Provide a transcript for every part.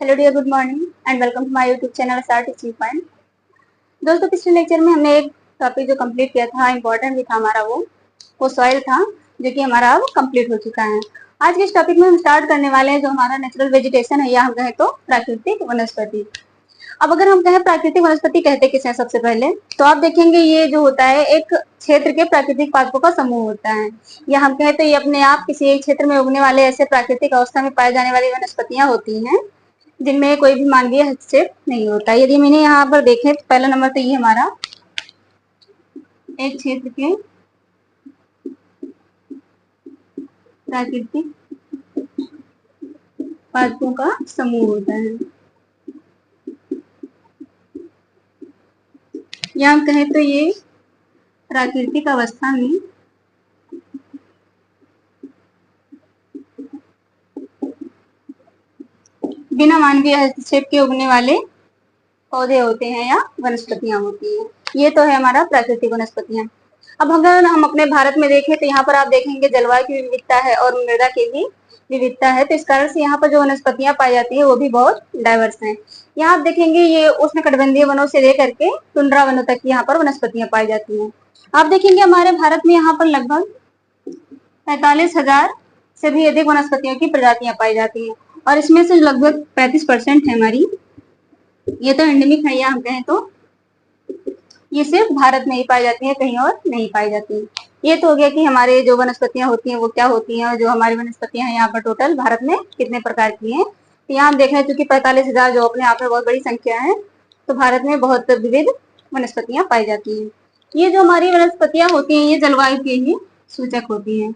Hello dear, good morning and welcome to my YouTube channel star teaching point. दोस्तों, पिछले lecture में हमने एक टॉपिक जो कंप्लीट किया था, इंपॉर्टेंट भी था हमारा, वो सॉइल था, जो कि हमारा अब कंप्लीट हो चुका है। आज के इस टॉपिक में हम स्टार्ट करने वाले हैं जो हमारा नेचुरल वेजिटेशन है, या हम कहें तो प्राकृतिक वनस्पति। अब अगर हम कहें प्राकृतिक वनस्पति कहते किसे हैं, सबसे पहले तो आप देखेंगे ये जो होता है एक क्षेत्र के प्राकृतिक पादपों का समूह होता है, या हम कहें तो ये अपने आप किसी एक क्षेत्र में उगने वाले ऐसे प्राकृतिक अवस्था में पाए जाने वाली वनस्पतियां होती हैं जिनमें कोई भी मानवीय हस्तक्षेप नहीं होता। यदि मैंने यहाँ पर देखें तो पहला नंबर तो ये हमारा एक क्षेत्र के प्राकृतिक पादपों का समूह होता है, या हम कहें तो ये प्राकृतिक अवस्था में बिना मानवीय हस्तक्षेप के उगने वाले पौधे होते हैं या वनस्पतियां होती हैं। ये तो है हमारा प्राकृतिक वनस्पतियां। अब अगर हम अपने भारत में देखें तो यहाँ पर आप देखेंगे जलवायु की विविधता है और मृदा की भी विविधता है, तो इस कारण से यहाँ पर जो वनस्पतियां पाई जाती है वो भी बहुत डाइवर्स हैं। यहाँ आप देखेंगे ये उष्णकटिबंधीय वनों से लेकर के टुंड्रा वनों तक यहाँ पर वनस्पतियां पाई जाती हैं। आप देखेंगे हमारे भारत में यहाँ पर लगभग 45,000 से भी अधिक वनस्पतियों की प्रजातियां पाई जाती हैं, और इसमें से लगभग 35% है हमारी, ये तो एंडेमिक है, या हम कहें तो ये सिर्फ भारत में ही पाई जाती है, कहीं और नहीं पाई जाती। ये तो हो गया कि हमारे जो वनस्पतियां होती हैं वो क्या होती हैं, और जो हमारी वनस्पतियां हैं यहाँ पर टोटल भारत में कितने प्रकार की हैं। तो यहाँ हम देख रहे हैं क्योंकि 45,000 जो अपने आप में बहुत बड़ी संख्या है, तो भारत में बहुत विविध वनस्पतियां पाई जाती हैं। ये जो हमारी वनस्पतियां होती हैं ये जलवायु के ही सूचक होती हैं।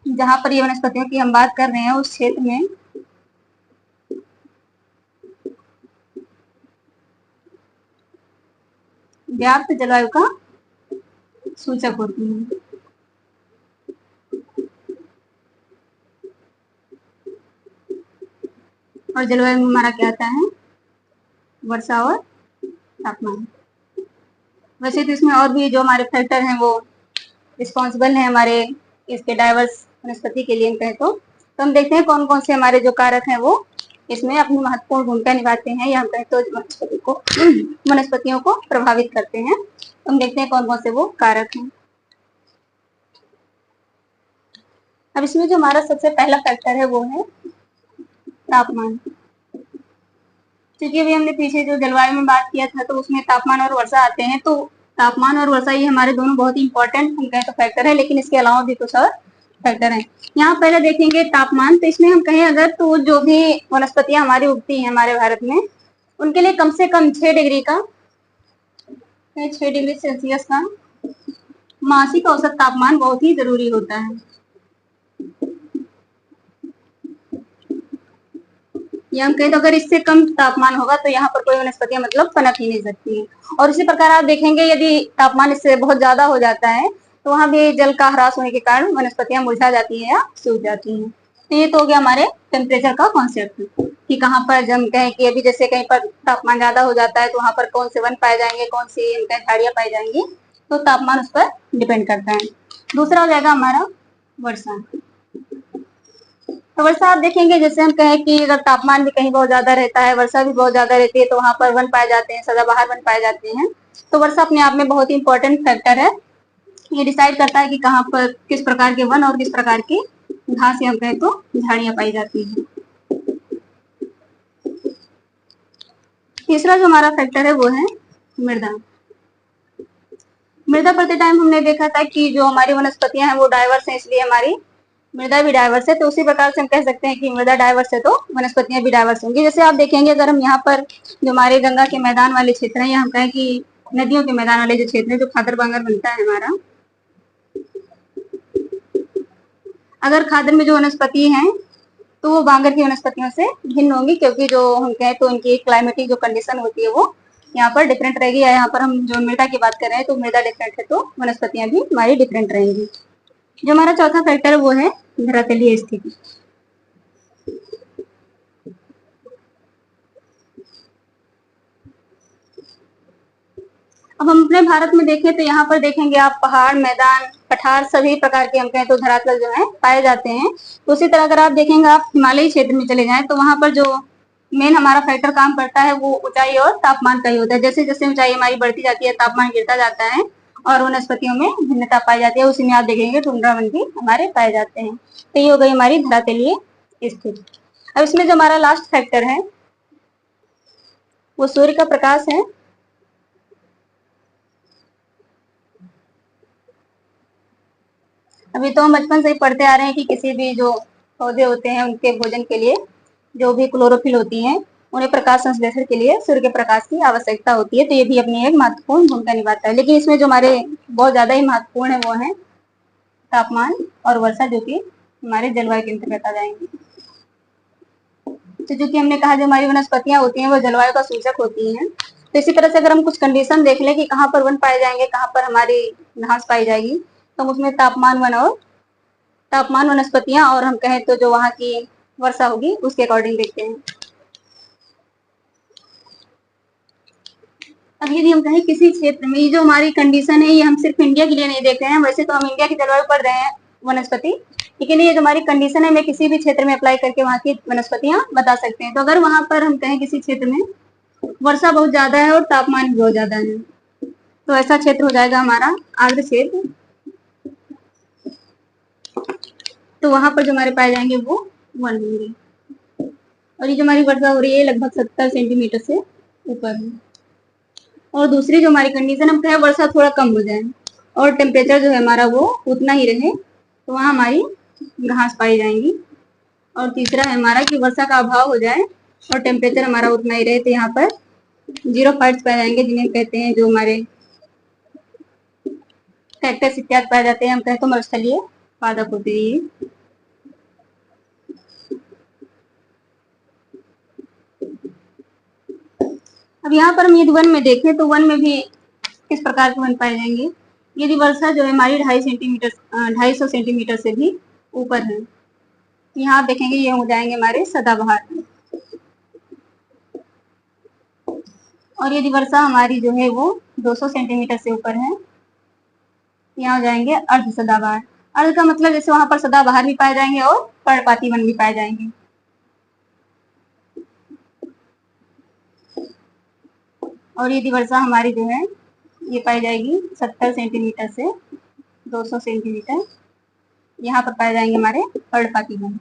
जहां पर ये वनस्पतियों की हम बात कर रहे हैं उस क्षेत्र में व्याप्त जलवायु का सूचक होती है। और जलवायु में हमारा क्या आता है, वर्षा और तापमान। वैसे तो इसमें और भी जो हमारे फैक्टर हैं वो रिस्पॉन्सिबल हैं हमारे इसके डाइवर्स वनस्पति के लिए कहें तो हम देखते हैं कौन कौन से हमारे जो कारक हैं वो इसमें अपनी महत्वपूर्ण भूमिका निभाते हैं, या हम कहें तो वनस्पतियों को प्रभावित करते हैं। हम देखते हैं कौन कौन से वो कारक हैं। अब इसमें जो हमारा सबसे पहला फैक्टर है वो है तापमान। क्योंकि अभी हमने पीछे जो जलवायु में बात किया था तो उसमें तापमान और वर्षा आते हैं, तो तापमान और वर्षा ये हमारे दोनों बहुत ही इंपॉर्टेंट हम कहें तो फैक्टर है, लेकिन इसके अलावा भी कुछ और फैक्टर हैं। यहाँ पहले देखेंगे तापमान, तो इसमें हम कहें अगर तो जो भी वनस्पतियां हमारी उगती हैं हमारे भारत में उनके लिए कम से कम 6 डिग्री सेल्सियस का मासिक औसत तापमान बहुत ही जरूरी होता है। या हम कहें तो अगर इससे कम तापमान होगा तो यहाँ पर कोई वनस्पतियां मतलब पनप ही नहीं सकती हैं। और इसी प्रकार आप देखेंगे यदि तापमान इससे बहुत ज्यादा हो जाता है तो वहां भी जल का ह्रास होने के कारण वनस्पतियां मुरझा जाती हैं या सूख जाती हैं। तो ये तो हो गया हमारे टेम्परेचर का कॉन्सेप्ट कि कहाँ पर जब कहें कि अभी जैसे कहीं पर तापमान ज्यादा हो जाता है तो वहां पर कौन से वन पाए जाएंगे, कौन सी झाड़ियां पाई जाएंगी, तो तापमान उस पर डिपेंड करता है। दूसरा हो जाएगा हमारा वर्षा। तो वर्षा आप देखेंगे जैसे हम कहें कि अगर तापमान भी कहीं बहुत ज्यादा रहता है, वर्षा भी बहुत ज्यादा रहती है, तो वहां पर वन पाए जाते हैं, सदाबहार वन पाए जाते हैं। तो वर्षा अपने आप में बहुत ही इंपॉर्टेंट फैक्टर है। ये डिसाइड करता है कि कहाँ पर किस प्रकार के वन और किस प्रकार की घास या हम कहें तो झाड़ियां पाई जाती हैं। तीसरा जो हमारा फैक्टर है वो है मृदा। मृदा पढ़ते टाइम हमने देखा था कि जो हमारी वनस्पतियां हैं वो डाइवर्स हैं, इसलिए हमारी मृदा भी डाइवर्स है। तो उसी प्रकार से हम कह सकते हैं कि मृदा डाइवर्स है तो वनस्पतियां भी डाइवर्स होंगी। जैसे आप देखेंगे अगर हम यहाँ पर जो हमारे गंगा के मैदान वाले क्षेत्र हैं, या हम कहें कि नदियों के मैदान वाले जो क्षेत्र है जो खादर बांगर बनता है हमारा, अगर खादर में जो वनस्पति हैं तो वो बांगर की वनस्पतियों से भिन्न होंगी, क्योंकि जो हम कहें तो उनकी क्लाइमेटिक जो कंडीशन होती है वो यहाँ पर डिफरेंट रहेगी। या यहाँ पर हम जो मृदा की बात कर रहे हैं तो मृदा डिफरेंट है तो वनस्पतियां भी हमारी डिफरेंट रहेंगी। जो हमारा चौथा फैक्टर वो है धरातलीय स्थिति। अब हम अपने भारत में देखें तो यहाँ पर देखेंगे आप पहाड़, मैदान, पठार सभी प्रकार के हम कहें तो धरातल जो है पाए जाते हैं। तो उसी तरह अगर आप देखेंगे आप हिमालयी क्षेत्र में चले जाएं तो वहां पर जो मेन हमारा फैक्टर काम करता है वो ऊंचाई और तापमान का ही होता है। जैसे जैसे ऊंचाई हमारी बढ़ती जाती है तापमान गिरता जाता है और वनस्पतियों में भिन्नता पाई जाती है, उसी में आप देखेंगे टुंड्रावन भी हमारे पाए जाते हैं। तो ये हो गई हमारी धरातलीय स्थिति। अब इसमें जो हमारा लास्ट फैक्टर है वो सूर्य का प्रकाश है। अभी तो हम बचपन से ही पढ़ते आ रहे हैं कि किसी भी जो पौधे होते हैं उनके भोजन के लिए जो भी क्लोरोफिल होती है उन्हें प्रकाश संश्लेषण के लिए सूर्य के प्रकाश की आवश्यकता होती है। तो ये भी अपनी एक महत्वपूर्ण भूमिका निभाता है। लेकिन इसमें जो हमारे बहुत ज्यादा ही महत्वपूर्ण है वो है तापमान और वर्षा, जो कि हमारे जलवायु के अंतर्गत आ जाएंगे। तो जो कि हमने कहा जो हमारी वनस्पतियां होती हैं वो जलवायु का सूचक होती हैं। तो इसी तरह से अगर हम कुछ कंडीशन देख लें कि कहाँ पर वन पाए जाएंगे, कहाँ पर हमारी घास पाई जाएगी, तो हम उसमें तापमान वन और तापमान वनस्पतियां और हम कहें तो जो वहाँ की वर्षा होगी उसके अकॉर्डिंग देखते हैं। अब यदि हम कहें किसी क्षेत्र में, ये जो हमारी कंडीशन है ये हम सिर्फ इंडिया के लिए नहीं देख रहे हैं, वैसे तो हम इंडिया की जलवायु पढ़ रहे हैं वनस्पति, लेकिन ये जो हमारी कंडीशन है मैं किसी भी क्षेत्र में अप्लाई करके वहाँ की वनस्पतियां बता सकते हैं। तो अगर वहां पर हम कहें किसी क्षेत्र में वर्षा बहुत ज्यादा है और तापमान बहुत ज्यादा है, तो ऐसा क्षेत्र हो जाएगा हमारा आर्द्र क्षेत्र। तो वहां पर जो हमारे पाए जाएंगे वो वन होंगे। और ये जो हमारी वर्षा हो रही है लगभग 70 सेंटीमीटर से ऊपर है। और दूसरी जो हमारी कंडीशन हम कहें वर्षा थोड़ा कम हो जाए और टेम्परेचर जो है हमारा वो उतना ही रहे, तो वहाँ हमारी घास पाई जाएंगी। और तीसरा है हमारा कि वर्षा का अभाव हो जाए और टेम्परेचर हमारा उतना ही रहे, तो यहाँ पर जीरो फाइट्स पाए जाएंगे, जिन्हें कहते हैं जो हमारे कैक्टस इत्यादि पाए जाते हैं, हम कहें तो मरुस्थलीय पादप होते हैं। अब यहाँ पर हम यदि वन में देखें तो वन में भी किस प्रकार के वन पाए जाएंगे। यदि वर्षा जो है हमारी 250 सेंटीमीटर से भी ऊपर है, यहाँ आप देखेंगे ये हो जाएंगे हमारे सदाबहार। और यदि वर्षा हमारी जो है वो 200 सेंटीमीटर से ऊपर है, यहाँ हो जाएंगे अर्ध सदाबहार। अर्ध का मतलब जैसे वहां पर सदाबहार भी पाए जाएंगे और पर्णपाती वन भी पाए जाएंगे। और यदि वर्षा हमारी जो है ये पाई जाएगी 70 सेंटीमीटर से 200 सेंटीमीटर, यहाँ पर पाए जाएंगे हमारे पर्णपाती वन।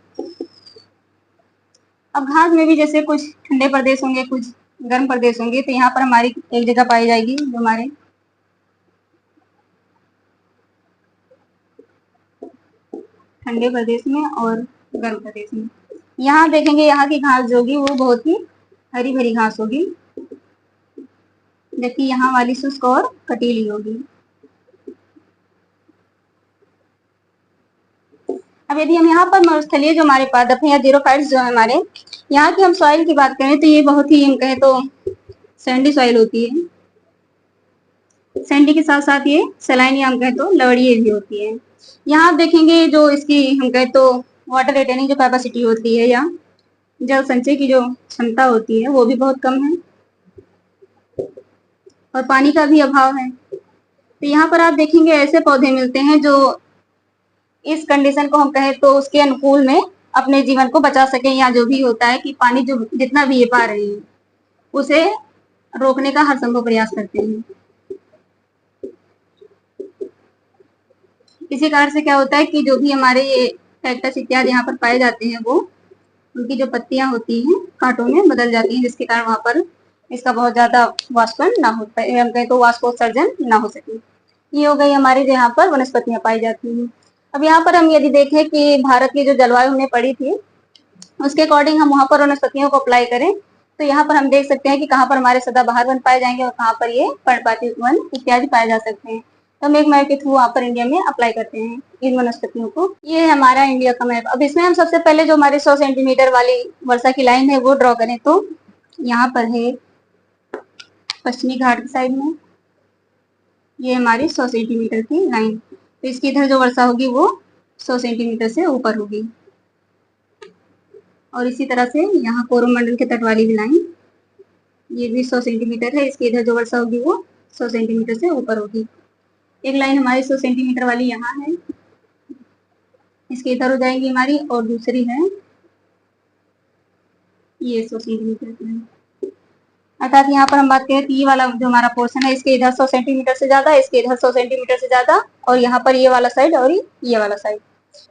अब घास में भी जैसे कुछ ठंडे प्रदेश होंगे कुछ गर्म प्रदेश होंगे, तो यहाँ पर हमारी एक जगह पाई जाएगी जो हमारे ठंडे प्रदेश में और गर्म प्रदेश में। यहाँ देखेंगे यहाँ की घास जो होगी वो बहुत ही हरी भरी घास होगी, जबकि यहाँ वाली शुष्क और कटीली होगी। अब यदि हम यहाँ पर मरुस्थलीय जो हमारे पादप हैं या जीरोफाइट्स जो है हमारे, यहाँ की हम सॉइल की बात करें तो ये बहुत ही हम कहें तो सैंडी सॉइल होती है। सैंडी के साथ साथ ये सलाइनी हम कहें तो लवड़ीय भी होती है। यहाँ आप देखेंगे जो इसकी हम कहें तो वाटर रिटेनिंग जो कैपेसिटी होती है या जल संचय की जो क्षमता होती है वो भी बहुत कम है और पानी का भी अभाव है। तो यहाँ पर आप देखेंगे ऐसे पौधे मिलते हैं जो इस कंडीशन को हम कहें तो उसके अनुकूल में अपने जीवन को बचा सके, या जो भी होता है कि पानी जो जितना भी ये पा रहे हैं उसे रोकने का हर संभव प्रयास करते हैं। इसी कारण से क्या होता है कि जो भी हमारे ये कैक्टस इत्यादि यहाँ पर पाए जाते हैं वो उनकी जो पत्तियां होती हैं कांटों में बदल जाती हैं, जिसके कारण वहां पर इसका बहुत ज्यादा वाष्पन ना हो पाए, हम कहें तो वाष्पोत्सर्जन ना हो सके। ये हो गई हमारी जो यहाँ पर वनस्पतियां पाई जाती हैं। अब यहाँ पर हम यदि देखें कि भारत की जो जलवायु हमने पढ़ी थी उसके अकॉर्डिंग हम वहां पर वनस्पतियों को अप्लाई करें, तो यहाँ पर हम देख सकते हैं कि कहाँ पर हमारे सदाबहार वन पाए जाएंगे और कहाँ पर ये पर्णपाती वन इत्यादि पाए जा सकते हैं। तो हम एक मैप के थ्रू वहां पर इंडिया में अप्लाई करते हैं इन वनस्पतियों को। ये है हमारा इंडिया का मैप। अब इसमें हम सबसे पहले जो हमारे 100 सेंटीमीटर वाली वर्षा की लाइन है वो ड्रॉ करें, तो यहाँ पर है पश्चिमी घाट की साइड में ये हमारी 100 सेंटीमीटर की लाइन। तो इसकी इधर जो वर्षा होगी वो 100 सेंटीमीटर से ऊपर होगी। और इसी तरह से यहाँ कोरोमंडल के तट वाली भी लाइन ये भी 100 सेंटीमीटर है, इसकी इधर जो वर्षा होगी वो 100 सेंटीमीटर से ऊपर होगी। एक लाइन हमारी 100 सेंटीमीटर वाली यहाँ है, इसके इधर हो जाएंगी हमारी, और दूसरी है ये 100 सेंटीमीटर का है। अर्थात यहाँ पर हम बात करें तो ये वाला जो हमारा पोर्शन है इसके इधर 100 सेंटीमीटर से ज्यादा, इसके इधर 100 सेंटीमीटर से ज्यादा, और यहाँ पर ये वाला साइड और ये वाला साइड।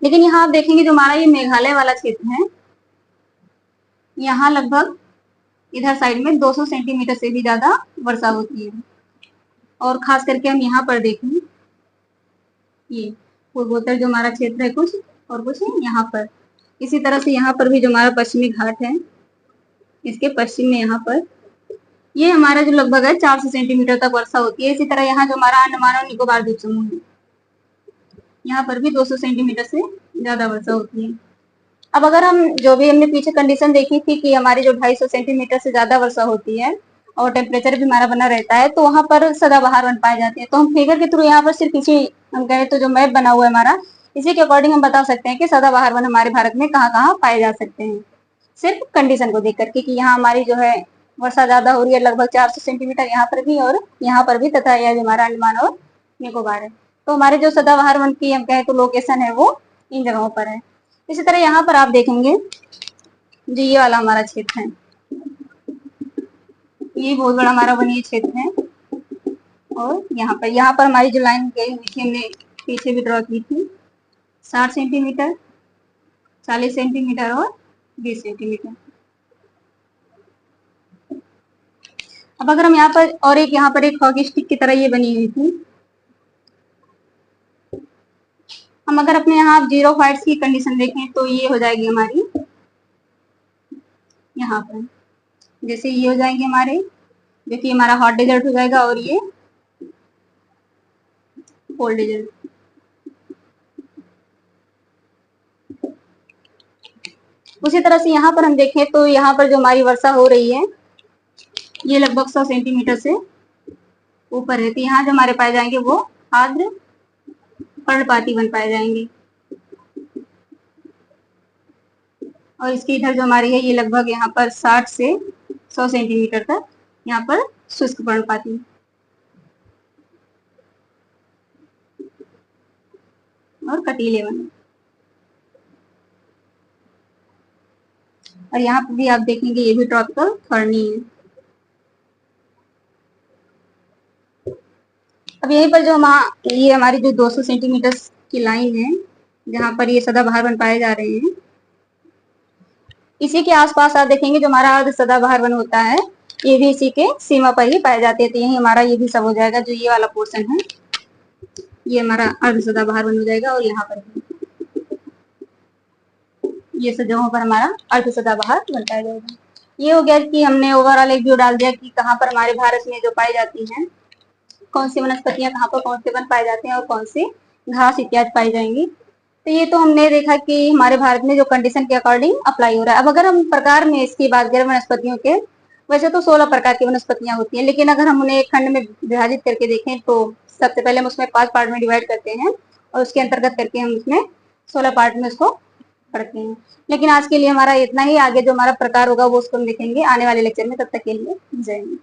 लेकिन यहाँ आप देखेंगे जो हमारा ये मेघालय वाला क्षेत्र है, यहाँ लगभग इधर साइड में 200 सेंटीमीटर से भी ज्यादा वर्षा होती है। और खास करके हम यहाँ पर देखें, ये पूर्वोत्तर जो हमारा क्षेत्र है कुछ, और कुछ यहाँ पर। इसी तरह से यहाँ पर भी जो हमारा पश्चिमी घाट है, इसके पश्चिम में यहाँ पर ये हमारा जो लगभग है 400 सेंटीमीटर तक वर्षा होती है। इसी तरह यहाँ जो हमारा अंडमान और निकोबार द्वीप समूह है, यहाँ पर भी 200 सेंटीमीटर से ज्यादा वर्षा होती है। अब अगर हम जो भी हमने पीछे कंडीशन देखी थी कि हमारी जो 250 सेंटीमीटर से ज्यादा वर्षा होती है और टेम्परेचर भी हमारा बना रहता है, तो वहां पर सदाबहार वन पाए जाते हैं। तो हम फिगर के थ्रू यहाँ पर सिर्फ इसी, हम कहें तो जो मैप बना हुआ है हमारा, इसी के अकॉर्डिंग हम बता सकते हैं कि सदाबहार वन हमारे भारत में कहाँ कहाँ पाए जा सकते हैं, सिर्फ कंडीशन को देख करके कि यहाँ हमारी जो है वर्षा ज्यादा हो रही है, लगभग 400 सेंटीमीटर यहाँ पर भी और यहाँ पर भी, तथा यह जो हमारा अंडमान और निकोबार है। तो हमारे जो सदाबहार वन की हम कहें तो लोकेशन है वो इन जगहों पर है। इसी तरह यहाँ पर आप देखेंगे जो ये वाला हमारा क्षेत्र है, ये बहुत बड़ा हमारा वनीय क्षेत्र है। और यहाँ पर हमारी जो लाइन गई हुई थी, हमने पीछे भी ड्रॉ की थी, 60 सेंटीमीटर, 40 सेंटीमीटर और 20 सेंटीमीटर। अब अगर हम यहाँ पर और एक यहाँ पर एक हॉकी स्टिक की तरह ये बनी हुई थी, हम अगर अपने यहाँ 0 फाइट्स की कंडीशन देखें तो ये हो जाएगी हमारी यहाँ पर, जैसे ये हो जाएंगे हमारे, जो कि हमारा हॉट डेजर्ट हो जाएगा और ये कोल्ड डेजर्ट। उसी तरह से यहाँ पर हम देखें तो यहाँ पर जो हमारी वर्षा हो रही है ये लगभग 100 सेंटीमीटर से ऊपर है। तो यहाँ जो हमारे पाए जाएंगे वो आर्द्र पर्णपाती वन पाए जाएंगे। और इसके इधर जो हमारी है ये लगभग यहाँ पर 60 से 100 सेंटीमीटर तक यहाँ पर शुष्क पर्णपाती और कटीले वन। और यहाँ पर भी आप देखेंगे ये भी ट्रॉपिकल फर्नी है। अब यहीं पर जो ये हमारी जो 200 सेंटीमीटर की लाइन है जहाँ पर ये सदाबहार वन पाए जा रहे हैं, इसी के आसपास आप देखेंगे जो हमारा अर्ध सदाबहार वन होता है ये भी इसी के सीमा पर ही पाए जाते हैं। तो यही हमारा ये भी सब हो जाएगा, जो ये वाला पोर्शन है ये हमारा अर्ध सदाबहार वन हो जाएगा। और यहाँ पर भी ये सब जगहों पर हमारा अर्ध सदाबहार वन पाया जाएगा। ये हो गया कि हमने ओवरऑल एक व्यू डाल दिया कि कहाँ पर हमारे भारत में जो पाई जाती हैं, कौन सी वनस्पतियां कहाँ पर कौन से वन पाए जाते हैं और कौन से घास इत्यादि पाई जाएंगी। तो ये तो हमने देखा कि हमारे भारत में जो कंडीशन के अकॉर्डिंग अप्लाई हो रहा है। अब अगर हम प्रकार में इसकी बात करें वनस्पतियों के, वैसे तो 16 प्रकार की वनस्पतियां होती हैं, लेकिन अगर हम उन्हें एक खंड में विभाजित करके देखें तो सबसे पहले हम उसमें 5 पार्ट में डिवाइड करते हैं और उसके अंतर्गत करके हम उसमें 16 पार्ट में उसको पढ़ते हैं। लेकिन आज के लिए हमारा इतना ही, आगे जो हमारा प्रकार होगा वो उसको हम देखेंगे आने वाले लेक्चर में। तब तक के लिए जय हिंद।